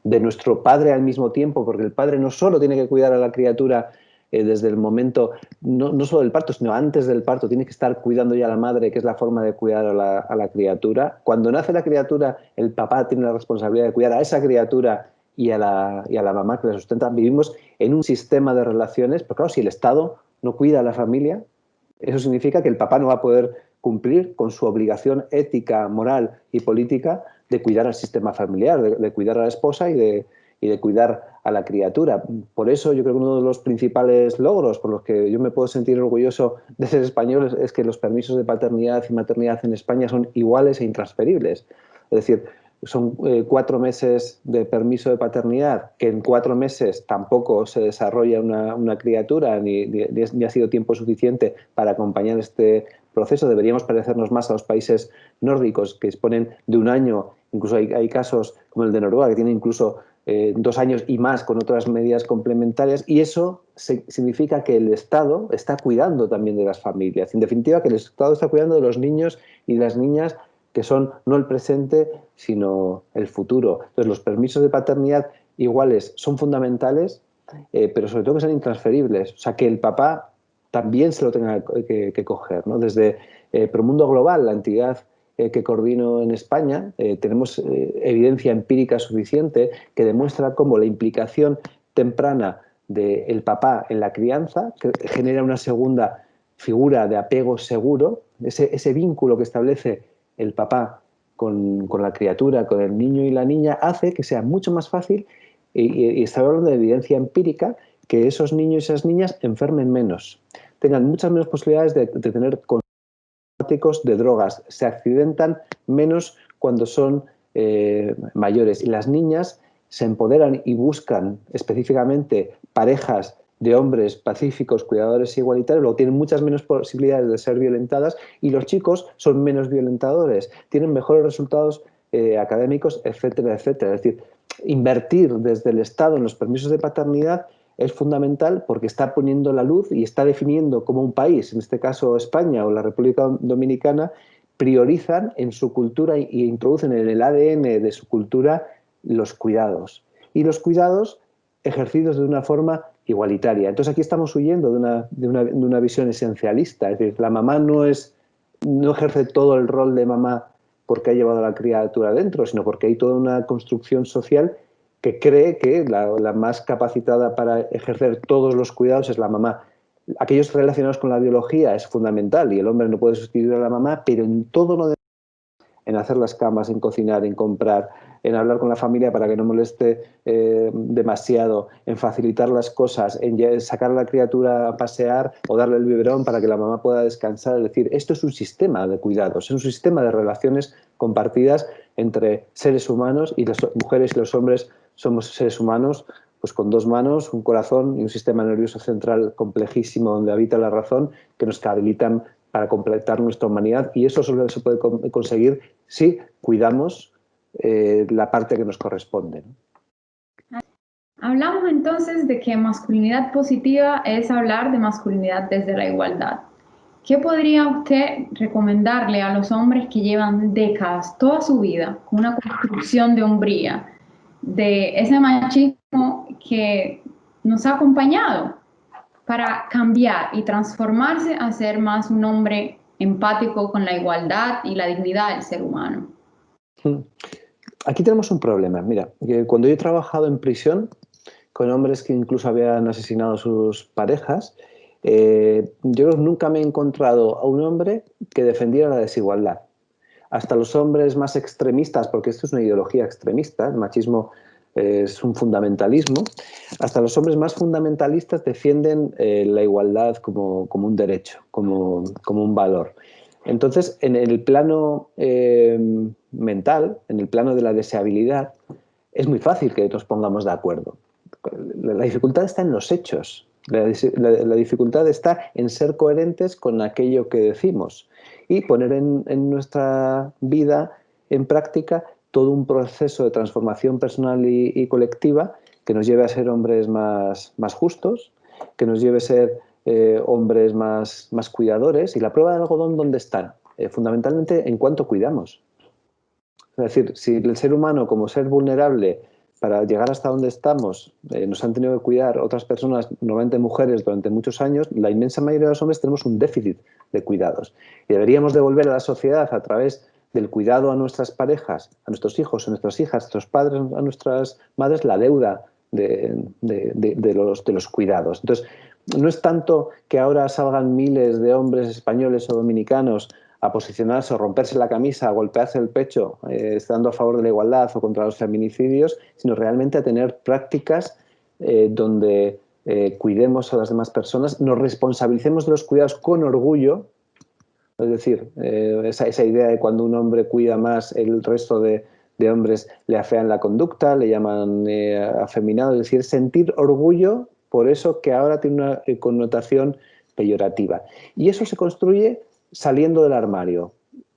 de nuestro padre al mismo tiempo, porque el padre no solo tiene que cuidar a la criatura desde el momento, no solo del parto, sino antes del parto, tiene que estar cuidando ya a la madre, que es la forma de cuidar a la criatura. Cuando nace la criatura, el papá tiene la responsabilidad de cuidar a esa criatura y a la mamá que la sustenta. Vivimos en un sistema de relaciones, pero claro, si el Estado no cuida a la familia, eso significa que el papá no va a poder cumplir con su obligación ética, moral y política de cuidar al sistema familiar, de cuidar a la esposa y de cuidar a la criatura. Por eso yo creo que uno de los principales logros por los que yo me puedo sentir orgulloso de ser español es que los permisos de paternidad y maternidad en España son iguales e intransferibles. Es decir, son 4 meses de permiso de paternidad, que en 4 meses tampoco se desarrolla una criatura, ni ha sido tiempo suficiente para acompañar este proceso. Deberíamos parecernos más a los países nórdicos, que disponen de 1 año. Incluso hay casos como el de Noruega, que tiene incluso 2 años y más con otras medidas complementarias, y eso significa que el Estado está cuidando también de las familias. En definitiva, que el Estado está cuidando de los niños y las niñas que son no el presente, sino el futuro. Entonces, los permisos de paternidad iguales son fundamentales, pero sobre todo que sean intransferibles. O sea, que el papá también se lo tenga que coger, ¿no? Desde Promundo Global, la entidad que coordino en España, tenemos evidencia empírica suficiente que demuestra cómo la implicación temprana del papá en la crianza que genera una segunda figura de apego seguro, ese vínculo que establece el papá con la criatura, con el niño y la niña, hace que sea mucho más fácil, y está hablando de evidencia empírica, que esos niños y esas niñas enfermen menos, tengan muchas menos posibilidades de tener consumos de drogas, se accidentan menos cuando son mayores, y las niñas se empoderan y buscan específicamente parejas de hombres pacíficos, cuidadores e igualitarios, luego tienen muchas menos posibilidades de ser violentadas, y los chicos son menos violentadores, tienen mejores resultados académicos, etcétera, etcétera. Es decir, invertir desde el Estado en los permisos de paternidad es fundamental porque está poniendo la luz y está definiendo cómo un país, en este caso España o la República Dominicana, priorizan en su cultura e introducen en el ADN de su cultura los cuidados. Y los cuidados ejercidos de una forma igualitaria. Entonces aquí estamos huyendo de una visión esencialista. Es decir, la mamá no ejerce todo el rol de mamá porque ha llevado a la criatura dentro, sino porque hay toda una construcción social que cree que la más capacitada para ejercer todos los cuidados es la mamá. Aquellos relacionados con la biología es fundamental y el hombre no puede sustituir a la mamá, pero en todo lo demás, en hacer las camas, en cocinar, en comprar, en hablar con la familia para que no moleste demasiado, en facilitar las cosas, en sacar a la criatura a pasear o darle el biberón para que la mamá pueda descansar. Es decir, esto es un sistema de cuidados, es un sistema de relaciones compartidas entre seres humanos, y las mujeres y los hombres somos seres humanos pues con dos manos, un corazón y un sistema nervioso central complejísimo donde habita la razón, que nos habilitan para completar nuestra humanidad, y eso solo se puede conseguir si cuidamos la parte que nos corresponde, ¿no? Hablamos entonces de que masculinidad positiva es hablar de masculinidad desde la igualdad. ¿Qué podría usted recomendarle a los hombres que llevan décadas, toda su vida, con una construcción de hombría, de ese machismo que nos ha acompañado, para cambiar y transformarse a ser más un hombre empático con la igualdad y la dignidad del ser humano? Aquí tenemos un problema. Mira, cuando yo he trabajado en prisión con hombres que incluso habían asesinado a sus parejas, yo nunca me he encontrado a un hombre que defendiera la desigualdad. Hasta los hombres más extremistas, porque esto es una ideología extremista, el machismo es un fundamentalismo, hasta los hombres más fundamentalistas defienden la igualdad como un derecho, como un valor. Entonces, en el plano mental, en el plano de la deseabilidad, es muy fácil que nos pongamos de acuerdo. La dificultad está en los hechos. La dificultad está en ser coherentes con aquello que decimos y poner en nuestra vida en práctica todo un proceso de transformación personal y colectiva que nos lleve a ser hombres más justos, que nos lleve a ser hombres más cuidadores. Y la prueba del algodón, ¿dónde está? Fundamentalmente en cuánto cuidamos. Es decir, si el ser humano como ser vulnerable para llegar hasta donde estamos nos han tenido que cuidar otras personas, normalmente mujeres, durante muchos años, la inmensa mayoría de los hombres tenemos un déficit de cuidados. Y deberíamos devolver a la sociedad, a través del cuidado a nuestras parejas, a nuestros hijos, a nuestras hijas, a nuestros padres, a nuestras madres, la deuda de los cuidados. Entonces, no es tanto que ahora salgan miles de hombres españoles o dominicanos a posicionarse o romperse la camisa, a golpearse el pecho, estando a favor de la igualdad o contra los feminicidios, sino realmente a tener prácticas donde cuidemos a las demás personas, nos responsabilicemos de los cuidados con orgullo. Es decir, esa idea de cuando un hombre cuida más, el resto de hombres le afean la conducta, le llaman afeminado, es decir, sentir orgullo por eso que ahora tiene una connotación peyorativa. Y eso se construye saliendo del armario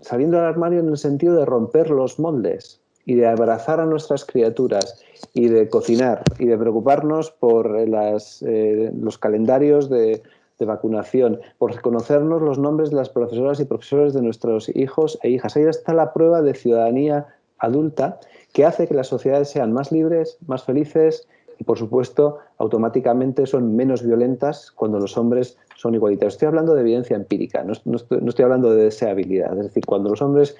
en el sentido de romper los moldes y de abrazar a nuestras criaturas y de cocinar y de preocuparnos por los calendarios de de vacunación, por reconocernos los nombres de las profesoras y profesores de nuestros hijos e hijas. Ahí está la prueba de ciudadanía adulta que hace que las sociedades sean más libres, más felices y, por supuesto, automáticamente son menos violentas cuando los hombres son igualitarios. Estoy hablando de evidencia empírica, no estoy hablando de deseabilidad. Es decir, cuando los hombres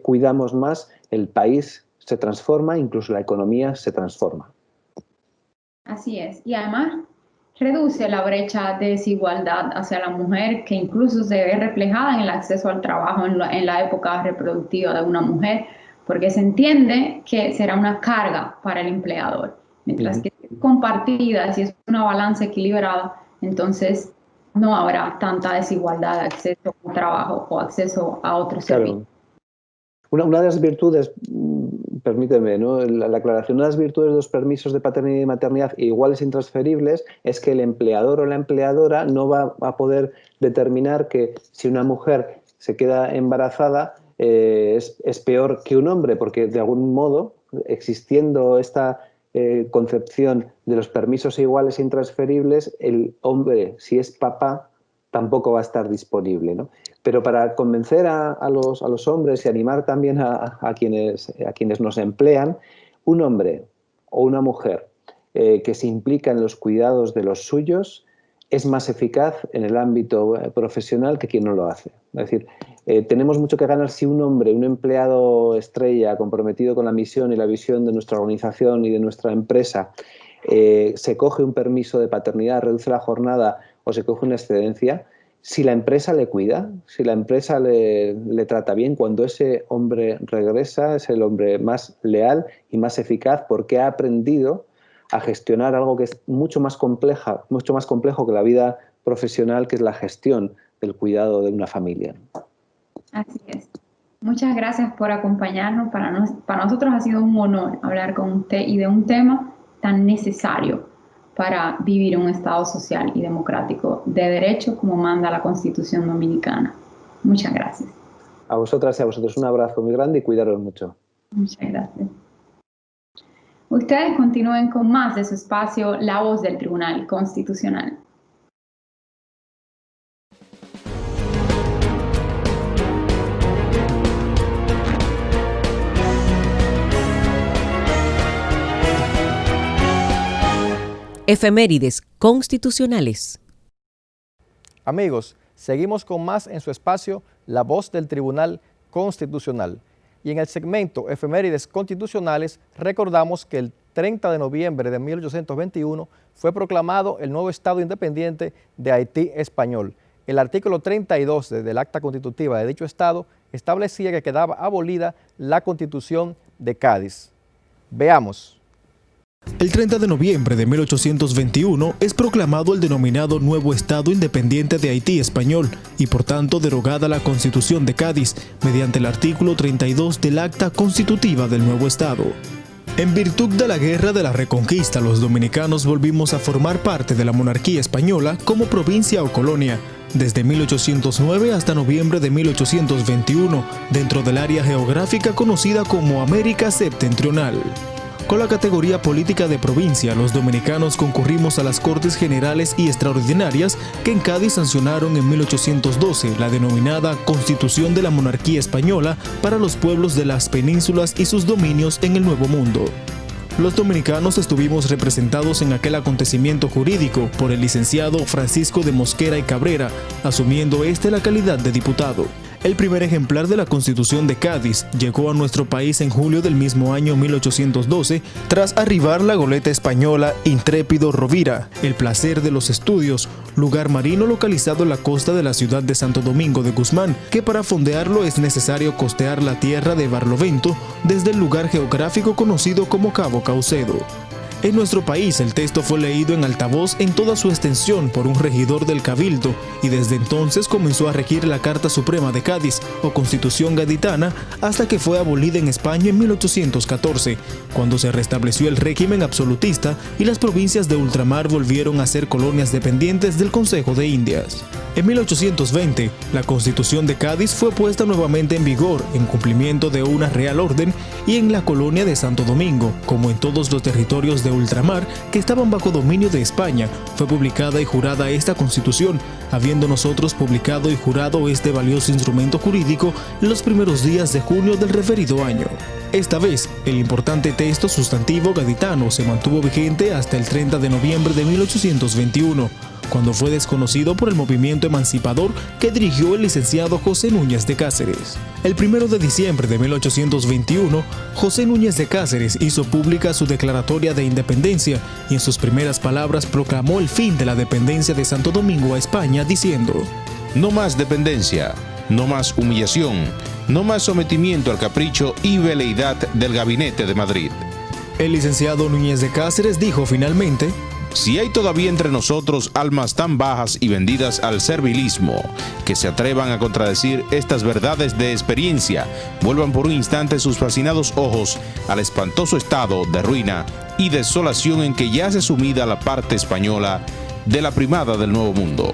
cuidamos más, el país se transforma, incluso la economía se transforma. Así es. Y además reduce la brecha de desigualdad hacia la mujer, que incluso se ve reflejada en el acceso al trabajo en la época reproductiva de una mujer, porque se entiende que será una carga para el empleador. Mientras que compartida, si es una balanza equilibrada, entonces no habrá tanta desigualdad de acceso al trabajo o acceso a otros servicios. Una de las virtudes, permíteme, ¿no?, la aclaración, una de las virtudes de los permisos de paternidad y maternidad iguales e intransferibles es que el empleador o la empleadora no va a poder determinar que si una mujer se queda embarazada es peor que un hombre, porque de algún modo, existiendo esta concepción de los permisos iguales e intransferibles, el hombre, si es papá, tampoco va a estar disponible, ¿no? Pero para convencer a los hombres y animar también a quienes nos emplean, un hombre o una mujer que se implica en los cuidados de los suyos es más eficaz en el ámbito profesional que quien no lo hace. Es decir, tenemos mucho que ganar si un hombre, un empleado estrella comprometido con la misión y la visión de nuestra organización y de nuestra empresa, se coge un permiso de paternidad, reduce la jornada o se coge una excedencia. Si la empresa le cuida, si la empresa le trata bien, cuando ese hombre regresa es el hombre más leal y más eficaz porque ha aprendido a gestionar algo que es mucho más complejo que la vida profesional, que es la gestión del cuidado de una familia. Así es. Muchas gracias por acompañarnos. Para nosotros ha sido un honor hablar con usted y de un tema tan necesario para vivir un Estado social y democrático de derecho como manda la Constitución Dominicana. Muchas gracias. A vosotras y a vosotros un abrazo muy grande y cuidaros mucho. Muchas gracias. Ustedes continúen con más de su espacio La Voz del Tribunal Constitucional. Efemérides constitucionales. Amigos, seguimos con más en su espacio La Voz del Tribunal Constitucional. Y en el segmento Efemérides Constitucionales recordamos que el 30 de noviembre de 1821 fue proclamado el nuevo Estado independiente de Haití español. El artículo 32 del Acta Constitutiva de dicho Estado establecía que quedaba abolida la Constitución de Cádiz. Veamos. El 30 de noviembre de 1821 es proclamado el denominado Nuevo Estado Independiente de Haití Español y por tanto derogada la Constitución de Cádiz mediante el artículo 32 del Acta Constitutiva del Nuevo Estado. En virtud de la Guerra de la Reconquista, los dominicanos volvimos a formar parte de la monarquía española como provincia o colonia, desde 1809 hasta noviembre de 1821, dentro del área geográfica conocida como América Septentrional. Con la categoría política de provincia, los dominicanos concurrimos a las Cortes Generales y Extraordinarias que en Cádiz sancionaron en 1812 la denominada Constitución de la Monarquía Española para los pueblos de las penínsulas y sus dominios en el Nuevo Mundo. Los dominicanos estuvimos representados en aquel acontecimiento jurídico por el licenciado Francisco de Mosquera y Cabrera, asumiendo la calidad de diputado. El primer ejemplar de la Constitución de Cádiz llegó a nuestro país en julio del mismo año 1812, tras arribar la goleta española Intrépido Rovira, El Placer de los Estudios, lugar marino localizado en la costa de la ciudad de Santo Domingo de Guzmán, que para fondearlo es necesario costear la tierra de Barlovento desde el lugar geográfico conocido como Cabo Caucedo. En nuestro país el texto fue leído en altavoz en toda su extensión por un regidor del Cabildo y desde entonces comenzó a regir la Carta Suprema de Cádiz o Constitución Gaditana hasta que fue abolida en España en 1814, cuando se restableció el régimen absolutista y las provincias de ultramar volvieron a ser colonias dependientes del Consejo de Indias. En 1820, la Constitución de Cádiz fue puesta nuevamente en vigor en cumplimiento de una real orden y en la colonia de Santo Domingo, como en todos los territorios de ultramar que estaban bajo dominio de España, fue publicada y jurada esta Constitución, habiendo nosotros publicado y jurado este valioso instrumento jurídico los primeros días de junio del referido año. Esta vez, el importante texto sustantivo gaditano se mantuvo vigente hasta el 30 de noviembre de 1821, cuando fue desconocido por el movimiento emancipador que dirigió el licenciado José Núñez de Cáceres. El 1 de diciembre de 1821, José Núñez de Cáceres hizo pública su declaratoria de independencia y en sus primeras palabras proclamó el fin de la dependencia de Santo Domingo a España, diciendo: No más dependencia, no más humillación, no más sometimiento al capricho y veleidad del gabinete de Madrid. El licenciado Núñez de Cáceres dijo finalmente: Si hay todavía entre nosotros almas tan bajas y vendidas al servilismo que se atrevan a contradecir estas verdades de experiencia, vuelvan por un instante sus fascinados ojos al espantoso estado de ruina y desolación en que yace sumida la parte española de la primada del Nuevo Mundo.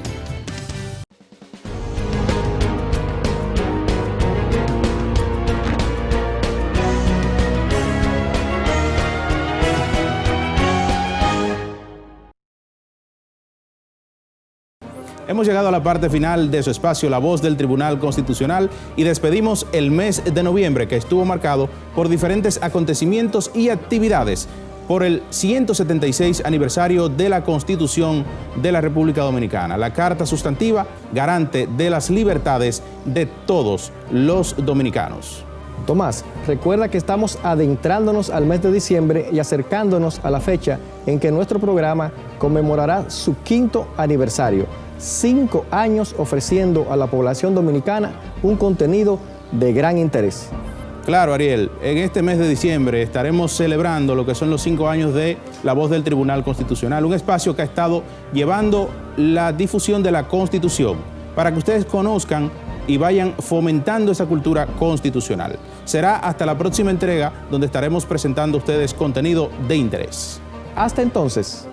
Hemos llegado a la parte final de su espacio La Voz del Tribunal Constitucional y despedimos el mes de noviembre, que estuvo marcado por diferentes acontecimientos y actividades por el 176 aniversario de la Constitución de la República Dominicana, la Carta Sustantiva garante de las libertades de todos los dominicanos. Tomás, recuerda que estamos adentrándonos al mes de diciembre y acercándonos a la fecha en que nuestro programa conmemorará su 5º aniversario. 5 años ofreciendo a la población dominicana un contenido de gran interés. Claro, Ariel, en este mes de diciembre estaremos celebrando lo que son los 5 años de La Voz del Tribunal Constitucional, un espacio que ha estado llevando la difusión de la Constitución para que ustedes conozcan y vayan fomentando esa cultura constitucional. Será hasta la próxima entrega donde estaremos presentando a ustedes contenido de interés. Hasta entonces.